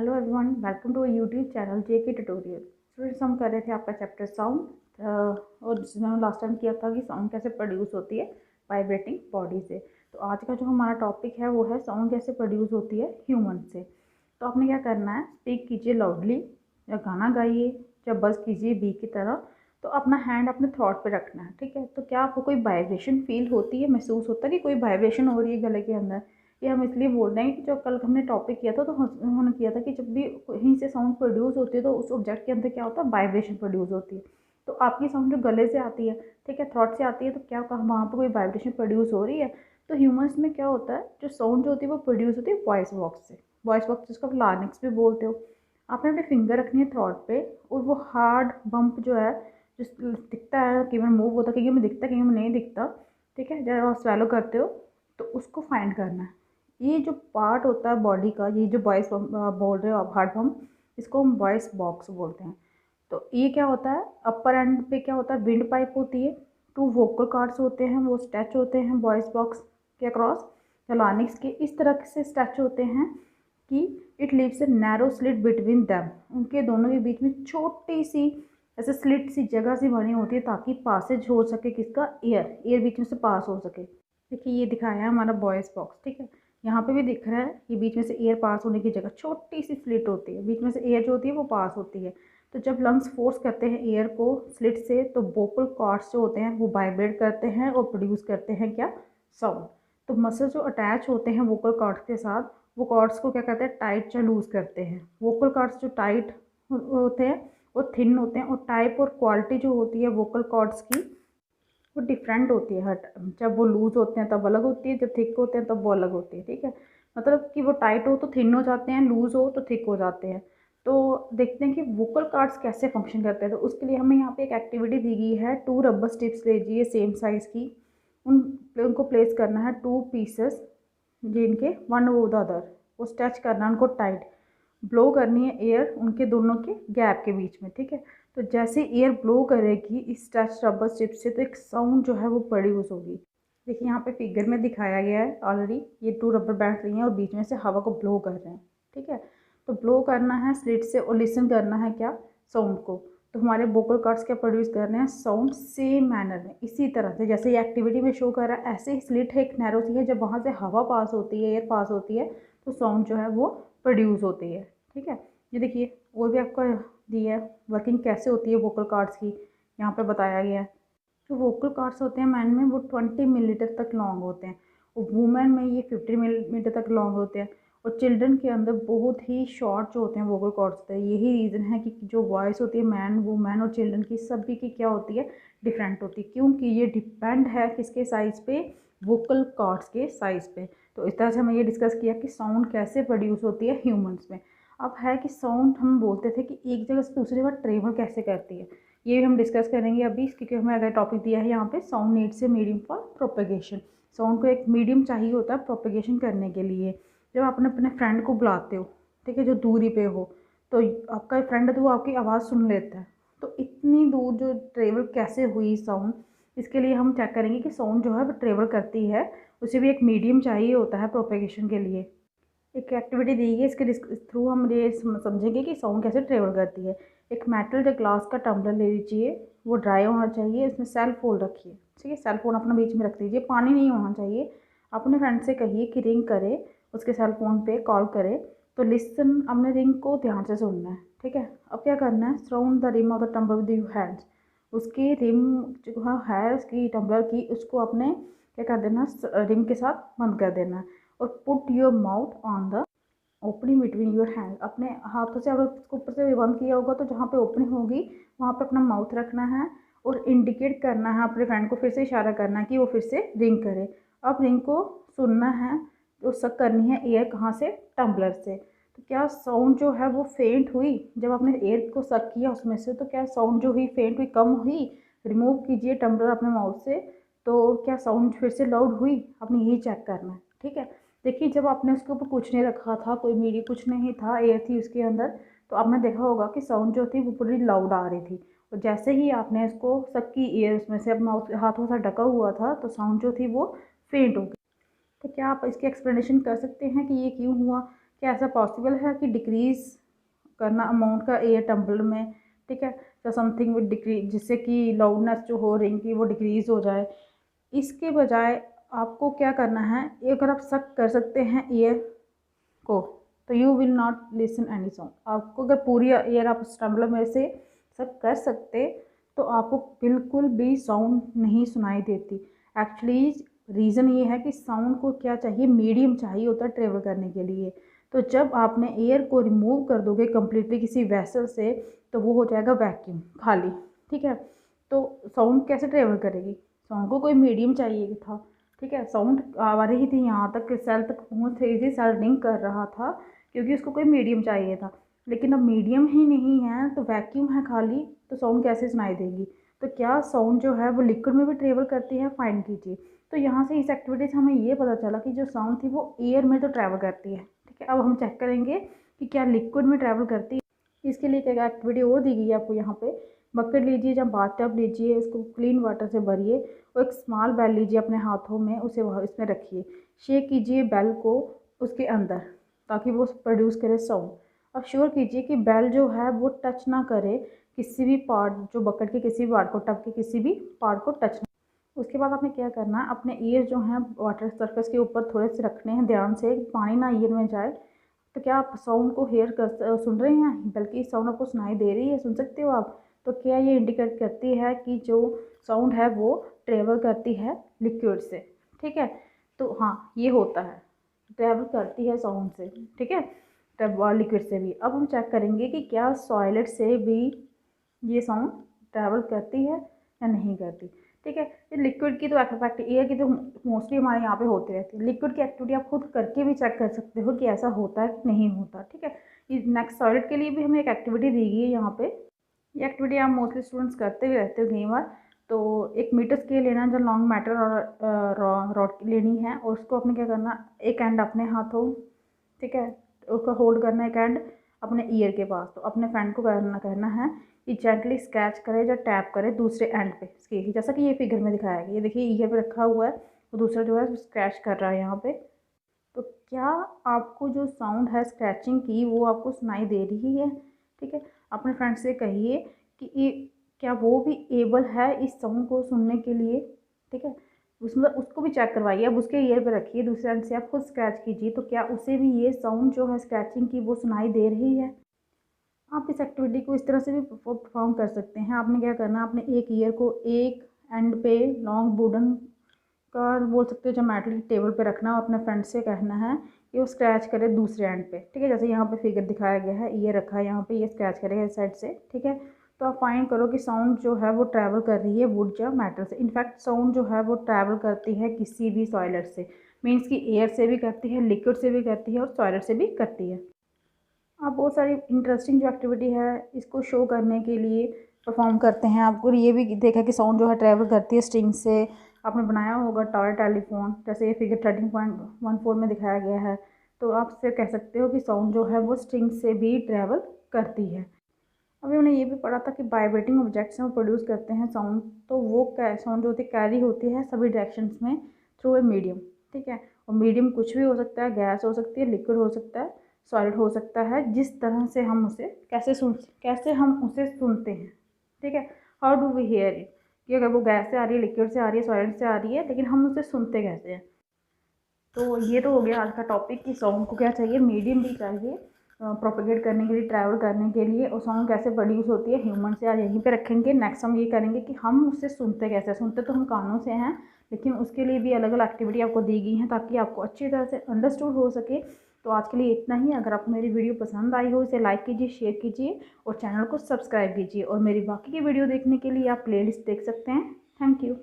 Hello everyone, welcome to YouTube channel JK tutorial. Students, हम कर रहे थे आपका चैप्टर साउंड और जिसमें हम लास्ट टाइम किया था कि साउंड कैसे प्रोड्यूस होती है वाइब्रेटिंग बॉडी से। तो आज का जो हमारा टॉपिक है वो है साउंड कैसे प्रोड्यूस होती है ह्यूमन से। तो आपने क्या करना है, स्पीक कीजिए लाउडली या गाना गाइए या बस कीजिए बी की तरह। तो अपना हैंड अपने थ्रोट पे रखना है, ठीक है। तो क्या आपको कोई वाइब्रेशन फील होती है, महसूस होता है कि कोई वाइब्रेशन हो रही है गले के अंदर? ये हम इसलिए बोल रहे हैं कि जो कल हमने टॉपिक किया था तो उन्होंने किया था कि जब भी कहीं से साउंड प्रोड्यूस होती है तो उस ऑब्जेक्ट के अंदर क्या होता है, वाइब्रेशन प्रोड्यूस होती है। तो आपकी साउंड जो गले से आती है, ठीक है, थ्रोट से आती है, तो क्या वहाँ पर कोई वाइब्रेशन प्रोड्यूस हो रही है? तो ह्यूमन्स में क्या होता है, जो साउंड जो होती है वो प्रोड्यूस होती है वॉइस बॉक्स से। वॉइस बॉक्स जिसको आप लार्निक्स भी बोलते हो। आपने अपने फिंगर रखनी है थ्रोट पे और वो हार्ड बम्प जो है, जो दिखता है, कई बार मूव होता है, कई बार दिखता है, कई बार नहीं दिखता, ठीक है, जब आप स्वेलो करते हो तो उसको फाइंड करना है। ये जो पार्ट होता है बॉडी का, ये जो वॉइस बोल रहे हो आप, हार्ट पम्प, इसको हम वॉइस बॉक्स बोलते हैं। तो ये क्या होता है, अपर एंड पे क्या होता है, विंड पाइप होती है, टू वोकल कार्ड्स होते हैं, वो स्टैच होते हैं वॉइस बॉक्स के अक्रॉस। लार्निक्स के इस तरह से स्टैच होते हैं कि it leaves a narrow slit between them. उनके दोनों के बीच में छोटी सी ऐसे स्लिट सी जगह सी बनी होती है ताकि पासेज हो सके, किसका, एयर बीच में से पास हो सके। देखिए ये दिखाया है हमारा वॉइस बॉक्स, ठीक है। यहाँ पे भी दिख रहा है, ये बीच में से एयर पास होने की जगह छोटी सी स्लिट होती है, बीच में से एयर जो होती है वो पास होती है। तो जब लंग्स फोर्स करते हैं एयर को स्लिट से, तो वोकल कॉर्ड्स जो होते हैं वो वाइब्रेट करते हैं और प्रोड्यूस करते हैं क्या, साउंड। तो मसल जो अटैच होते हैं वोकल कॉर्ड्स के साथ, वो कॉर्ड्स को क्या कहते हैं, टाइट या लूज करते हैं। वोकल कॉर्ड्स जो टाइट होते हैं वो थिन होते हैं, और टाइप और क्वालिटी जो होती है वोकल कॉर्ड्स की वो डिफरेंट होती है हर टाइम। जब वो लूज़ होते हैं तब अलग होती है, जब थिक होते हैं तब वो अलग होती है, ठीक है। मतलब कि वो टाइट हो तो थिन हो जाते हैं, लूज़ हो तो थिक हो जाते हैं। तो देखते हैं कि वोकल कार्ड्स कैसे फंक्शन करते हैं। तो उसके लिए हमें यहाँ पे एक एक्टिविटी दी गई है, 2 रबर स्टिप्स लीजिए सेम साइज़ की, उनको प्लेस करना है 2 पीसेस जिनके वन ओवर द अदर, वो स्ट्रेच करना है उनको टाइट, ब्लो करनी है एयर उनके दोनों के गैप के बीच में, ठीक है। तो जैसे एयर ब्लो करेगी इस स्ट्रेच रबर स्ट्रिप से, तो एक साउंड जो है वो प्रोड्यूस होगी। देखिए यहाँ पे फिगर में दिखाया गया है ऑलरेडी, ये 2 रबर बैंड लिए हैं और बीच में से हवा को ब्लो कर रहे हैं, ठीक है। तो ब्लो करना है स्लिट से और लिसन करना है क्या, साउंड को। तो हमारे वोकल कॉर्ड्स क्या प्रोड्यूस कर रहे हैं, साउंड सेम मैनर में, इसी तरह से जैसे ये एक्टिविटी में शो कर रहा है। ऐसे ही स्लिट है एक नैरो सी है, जब वहाँ से हवा पास होती है, एयर पास होती है, तो साउंड जो है वो प्रोड्यूस होती है, ठीक है। ये देखिए और भी आपका दी है वर्किंग कैसे होती है वोकल कार्ड्स की, यहाँ पे बताया गया है। जो वोकल कार्ड्स होते हैं मैन में वो 20 मिलीमीटर तक लॉन्ग होते हैं, और वुमेन में ये 50 मिलीमीटर तक लॉन्ग होते हैं, और चिल्ड्रन के अंदर बहुत ही शॉर्ट जो होते हैं वोकल कॉर्ड्स होते हैं। यही रीज़न है कि जो वॉइस होती है मैन, वुमेन और चिल्ड्रन की, सभी की क्या होती है, डिफरेंट होती है, क्योंकि ये डिपेंड है किसके साइज़ पे, वोकल कॉर्ड्स के साइज़ पे। तो इस तरह से हमने ये डिस्कस किया कि साउंड कैसे प्रोड्यूस होती है ह्यूमंस में। अब है कि साउंड हम बोलते थे कि एक जगह से दूसरी जगह ट्रेवल कैसे करती है, ये भी हम डिस्कस करेंगे अभी, क्योंकि हमें अगर टॉपिक दिया है यहाँ पे, sound needs a medium for propagation. Sound को एक मीडियम चाहिए होता है प्रोपेगेशन करने के लिए। जब आप अपने फ्रेंड को बुलाते हो, ठीक है, जो दूरी पे हो, तो आपका फ्रेंड है तो वो आपकी आवाज़ सुन लेता है। तो इतनी दूर जो ट्रेवल कैसे हुई साउंड, इसके लिए हम चेक करेंगे कि साउंड जो है वो ट्रेवल करती है, उसे भी एक मीडियम चाहिए होता है प्रोपेगेशन के लिए। एक एक्टिविटी दी गई है, इसके थ्रू हम ये समझेंगे कि साउंड कैसे ट्रेवल करती है। एक मेटल या ग्लास का टम्बलर ले लीजिए, वो ड्राई होना चाहिए, इसमें सेल फोन रखिए, ठीक है, सेल फोन अपना बीच में रख लीजिए, पानी नहीं होना चाहिए। अपने फ्रेंड से कहिए कि रिंग करे, उसके सेल फोन पे कॉल करे। तो लिसन, अपने रिंग को ध्यान से सुनना है, ठीक है। अब क्या करना है, surround the rim of the tumbler with your hands. उसकी रिम जो है उसकी टम्बलर की, उसको अपने क्या कर देना, रिम के साथ बंद कर देना है। और put your mouth on the opening between your hand. अपने हाथों से अगर उसको ऊपर से बंद किया होगा तो जहाँ पे ओपनिंग होगी वहाँ पे अपना माउथ रखना है, और इंडिकेट करना है अपने फ्रेंड को, फिर से इशारा करना है कि वो फिर से रिंग करे। अब रिंग को सुनना है, तो सक करनी है एयर कहाँ से, टम्बलर से। तो क्या साउंड जो है वो फेंट हुई, जब आपने एयर को सक किया उसमें से, तो क्या साउंड जो हुई फेंट हुई, कम हुई? रिमूव कीजिए टम्बलर अपने माउथ से, तो क्या साउंड फिर से लाउड हुई? आपने यही चेक करना है, ठीक है। देखिए जब आपने उसके ऊपर कुछ नहीं रखा था, कोई मीडिया कुछ नहीं था, एयर थी उसके अंदर, तो आपने देखा होगा कि साउंड जो थी वो पूरी लाउड आ रही थी। और जैसे ही आपने इसको सबकी एयर उसमें से अपना हाथों से ढका हुआ था, तो साउंड जो थी वो फेंट हो गई। तो क्या आप इसकी एक्सप्लेनेशन कर सकते हैं कि ये क्यों हुआ? क्या ऐसा पॉसिबल है कि डिक्रीज़ करना अमाउंट का एयर टम्बलर में, ठीक है, तो समथिंग विद डिक्रीज, जिससे कि लाउडनेस जो हो रिंग की वो डिक्रीज़ हो जाए। इसके बजाय आपको क्या करना है, अगर आप सक कर सकते हैं एयर को तो you will not listen any sound. आपको अगर पूरी एयर आप टम्बलर में से सक कर सकते तो आपको बिल्कुल भी साउंड नहीं सुनाई देती। एक्चुअली रीज़न ये है कि साउंड को क्या चाहिए, मीडियम चाहिए होता है ट्रेवल करने के लिए। तो जब आपने एयर को रिमूव कर दोगे कम्प्लीटली किसी वैसल से तो वो हो जाएगा वैक्यूम खाली, ठीक है। तो साउंड कैसे ट्रेवल करेगी, साउंड को कोई मीडियम चाहिए था, ठीक है। साउंड आ रही थी यहाँ तक, सेल तक पहुँच रही थी, सेल रिंग कर रहा था क्योंकि उसको कोई मीडियम चाहिए था। लेकिन अब मीडियम ही नहीं है तो वैक्यूम है खाली, तो साउंड कैसे सुनाई देगी। तो क्या साउंड जो है वो लिक्विड में भी ट्रेवल करती है, फाइंड कीजिए। तो यहाँ से इस एक्टिविटी से हमें ये पता चला कि जो साउंड थी वो एयर में तो ट्रैवल करती है, ठीक है। अब हम चेक करेंगे कि क्या लिक्विड में ट्रैवल करती है। इसके लिए क्या एक्टिविटी और दी गई है आपको, यहाँ पे बकेट लीजिए या बाथटब लीजिए, इसको क्लीन वाटर से भरिए और एक स्मॉल बेल लीजिए अपने हाथों में, उसे इसमें रखिए, शेक कीजिए बेल को उसके अंदर ताकि वो प्रोड्यूस करे साउंड। अब श्योर कीजिए कि बेल जो है वो टच ना करे किसी भी पार्ट, जो बकेट के किसी भी पार्ट को, टब के किसी भी पार्ट को टच ना। उसके बाद आपने क्या करना है, अपने ईयर जो हैं वाटर सरफेस के ऊपर थोड़े से रखने हैं ध्यान से, पानी ना ईयर में जाए। तो क्या आप साउंड को हेयर कर सुन रहे हैं, बल्कि साउंड आपको सुनाई दे रही है, सुन सकते हो आप। तो क्या ये इंडिकेट करती है कि जो साउंड है वो ट्रेवल करती है लिक्विड से, ठीक है। तो हाँ, ये होता है, ट्रेवल करती है साउंड से, ठीक है, तब लिक्विड से भी। अब हम चेक करेंगे कि क्या सॉलिड से भी ये साउंड ट्रैवल करती है या नहीं करती, ठीक है। ये लिक्विड की तो इफेक्ट, एयर की तो मोस्टली हमारे यहाँ पे होती रहती है। लिक्विड की एक्टिविटी आप खुद करके भी चेक कर सकते हो कि ऐसा होता है कि नहीं होता, ठीक है। ये नेक्स्ट सॉलिड के लिए भी हमें एक एक्टिविटी दी गई है यहाँ पे। ये एक्टिविटी आप मोस्टली स्टूडेंट्स करते हुए रहते हो कई बार। तो एक मीटर स्केल लेना है, जो लॉन्ग मेटल और रॉड लेनी है, और उसको अपने क्या करना, एक एंड अपने हाथों, ठीक है, उसको होल्ड करना एक एंड अपने ईयर के पास। तो अपने फ्रेंड को कहना है कि जेंटली स्क्रैच करे या टैप करे दूसरे एंड पे स्केल, जैसा कि ये फिगर में दिखाया गया। ये देखिए ईयर पे रखा हुआ है, तो दूसरा जो है स्क्रैच कर रहा है यहाँ पे। तो क्या आपको जो साउंड है स्क्रैचिंग की वो आपको सुनाई दे रही है, ठीक है। अपने फ्रेंड से कहिए कि ये क्या वो भी एबल है इस साउंड को सुनने के लिए, ठीक है। उसमें उसको भी चेक करवाइए, अब उसके ईयर पे रखिए, दूसरे एंड से आप खुद स्क्रैच कीजिए, तो क्या उसे भी ये साउंड जो है स्क्रैचिंग की वो सुनाई दे रही है। आप इस एक्टिविटी को इस तरह से भी परफॉर्म कर सकते हैं। आपने क्या करना है, अपने एक ईयर को एक एंड पे लॉन्ग वुडन का बोल सकते हो जोमेट्री टेबल पे रखना, और अपने फ्रेंड से कहना है कि वो स्क्रैच करे दूसरे एंड पे, ठीक है। जैसे यहाँ पे फिगर दिखाया गया है, ये रखा है यहाँ पे, ये स्क्रैच करेगा इस साइड से, ठीक है। तो आप फाइंड करो कि साउंड जो है वो ट्रैवल कर रही है वुड या मेटल से। इनफैक्ट साउंड जो है वो ट्रैवल करती है किसी भी सॉइलर से, मीन्स कि एयर से भी करती है, लिक्विड से भी करती है और सॉइलर से भी करती है। आप बहुत सारी इंटरेस्टिंग जो एक्टिविटी है इसको शो करने के लिए परफॉर्म करते हैं। आपको ये भी देखा कि साउंड जो है ट्रैवल करती है स्ट्रिंग से। आपने बनाया होगा टॉय टेलीफोन, जैसे ये फिगर 13.14 में दिखाया गया है। तो आप इससे कह सकते हो कि साउंड जो है वो स्ट्रिंग से भी ट्रैवल करती है। अभी हमने ये भी पढ़ा था कि वाइब्रेटिंग ऑब्जेक्ट्स हैं वो प्रोड्यूस करते हैं साउंड। तो वो साउंड जो होती है कैरी होती है सभी डायरेक्शंस में थ्रू ए मीडियम, ठीक है। और मीडियम कुछ भी हो सकता है, गैस हो सकती है, लिक्विड हो सकता है, सॉलिड हो सकता है। जिस तरह से हम उसे कैसे हम उसे सुनते हैं, ठीक है। How do we hear it, कि अगर वो गैस से आ रही है, लिक्विड से आ रही है, सॉलिड से आ रही है, लेकिन हम उसे सुनते कैसे हैं। तो ये तो हो गया आज का टॉपिक कि साउंड को क्या चाहिए, मीडियम भी चाहिए प्रोपेगेट करने के लिए, ट्रैवल करने के लिए। और साउंड कैसे प्रोड्यूस होती है ह्यूमन से आज यहीं पे रखेंगे। नेक्स्ट हम ये करेंगे कि हम उससे सुनते कैसे, सुनते तो हम कानों से हैं, लेकिन उसके लिए भी अलग अलग एक्टिविटी आपको दी गई हैं ताकि आपको अच्छी तरह से अंडरस्टूड हो सके। तो आज के लिए इतना ही। अगर आपको मेरी वीडियो पसंद आई हो इसे लाइक कीजिए, शेयर कीजिए और चैनल को सब्सक्राइब कीजिए। और मेरी बाकी की वीडियो देखने के लिए आप प्लेलिस्ट देख सकते हैं। Thank you.